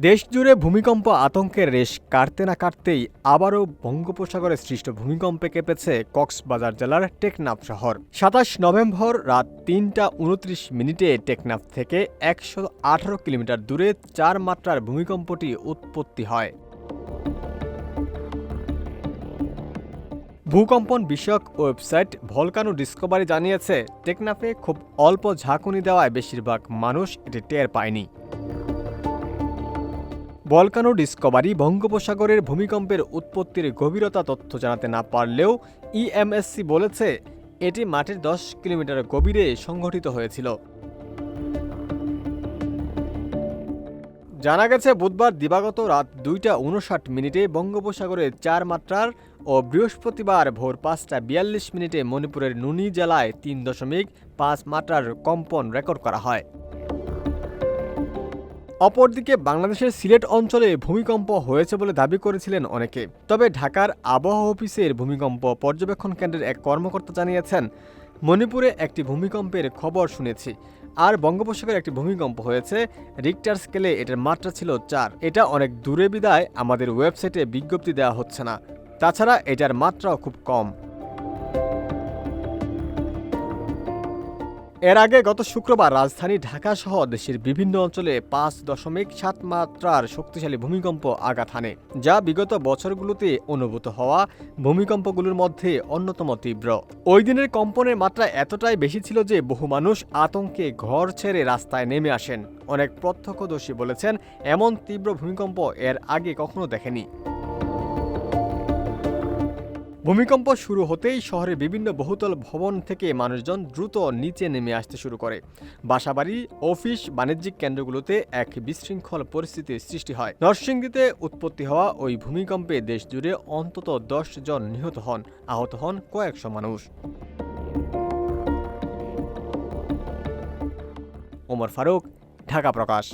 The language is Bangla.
দেশজুড়ে ভূমিকম্প আতঙ্কের রেশ কাটতে না কাটতেই আবারও বঙ্গোপসাগরে সৃষ্ট ভূমিকম্পে কেঁপেছে কক্সবাজার জেলার টেকনাফ শহর। ২৭ নভেম্বর রাত ৩টা ২৯ টেকনাফ থেকে ১১৮ কিলোমিটার দূরে ৪ মাত্রার ভূমিকম্পটি উৎপত্তি হয়। ভূকম্পন বিষয়ক ওয়েবসাইট ভলকানো ডিসকভারি জানিয়েছে, টেকনাফে খুব অল্প ঝাঁকুনি দেওয়ায় বেশিরভাগ মানুষ এটি টের পায়নি। ভলকানো ডিসকভারি বঙ্গোপসাগরের ভূমিকম্পের উৎপত্তির গভীরতা তথ্য জানাতে না পারলেও ইএমএসসি বলেছে এটি মাটির ১০ কিলোমিটার গভীরে সংঘটিত হয়েছিল। জানা গেছে, বুধবার দিবাগত রাত ২টা ৫৯ বঙ্গোপসাগরে ৪ মাত্রার ও বৃহস্পতিবার ভোর ৫টা ৪২ মণিপুরের নুনি জেলায় ৩.৫ মাত্রার কম্পন রেকর্ড করা হয়। অপরদিকে বাংলাদেশের সিলেট অঞ্চলে ভূমিকম্প হয়েছে বলে দাবি করেছিলেন অনেকে। তবে ঢাকার আবহাওয়া অফিসের ভূমিকম্প পর্যবেক্ষণ কেন্দ্রের এক কর্মকর্তা জানিয়েছেন, মণিপুরে একটি ভূমিকম্পের খবর শুনেছি, আর বঙ্গোপসাগরে একটি ভূমিকম্প হয়েছে। রিক্টার স্কেলে এটার মাত্রা ছিল ৪। এটা অনেক দূরে বিদায় আমাদের ওয়েবসাইটে বিজ্ঞপ্তি দেওয়া হচ্ছে না। তাছাড়া এটার মাত্রাও খুব কম। এর আগে গত শুক্রবার রাজধানী ঢাকা সহ দেশের বিভিন্ন অঞ্চলে ৫.৭ মাত্রার শক্তিশালী ভূমিকম্প আঘাত হানে, যা বিগত বছরগুলোতে অনুভূত হওয়া ভূমিকম্পগুলোর মধ্যে অন্যতম তীব্র। ওই দিনের কম্পনের মাত্রা এতটাই বেশি ছিল যে বহু মানুষ আতঙ্কে ঘর ছেড়ে রাস্তায় নেমে আসেন। অনেক প্রত্যক্ষদর্শী বলেছেন, এমন তীব্র ভূমিকম্প এর আগে কখনো দেখেনি। ভূমিকম্প শুরু হতেই শহরের বিভিন্ন বহুতল ভবন থেকে মানুষজন দ্রুত নিচে নেমে আসতে শুরু করে। বাসাবাড়ি, অফিস, বাণিজ্যিক কেন্দ্রগুলোতে এক বিশৃঙ্খল পরিস্থিতির সৃষ্টি হয়। নরসিংদীতে উৎপত্তি হওয়া ওই ভূমিকম্পে দেশজুড়ে অন্তত ১০ জন নিহত হন, আহত হন কয়েকশো মানুষ। ওমর ফারুক, ঢাকা প্রকাশ।